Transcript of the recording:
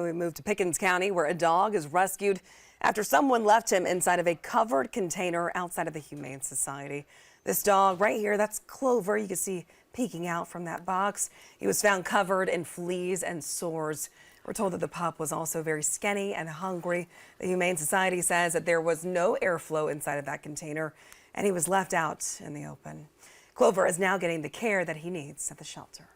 We move to Pickens County, where a dog is rescued after someone left him inside of a covered container outside of the Humane Society. This dog right here, that's Clover. You can see peeking out from that box. He was found covered in fleas and sores. We're told that the pup was also very skinny and hungry. The Humane Society says that there was no airflow inside of that container, and he was left out in the open. Clover is now getting the care that he needs at the shelter.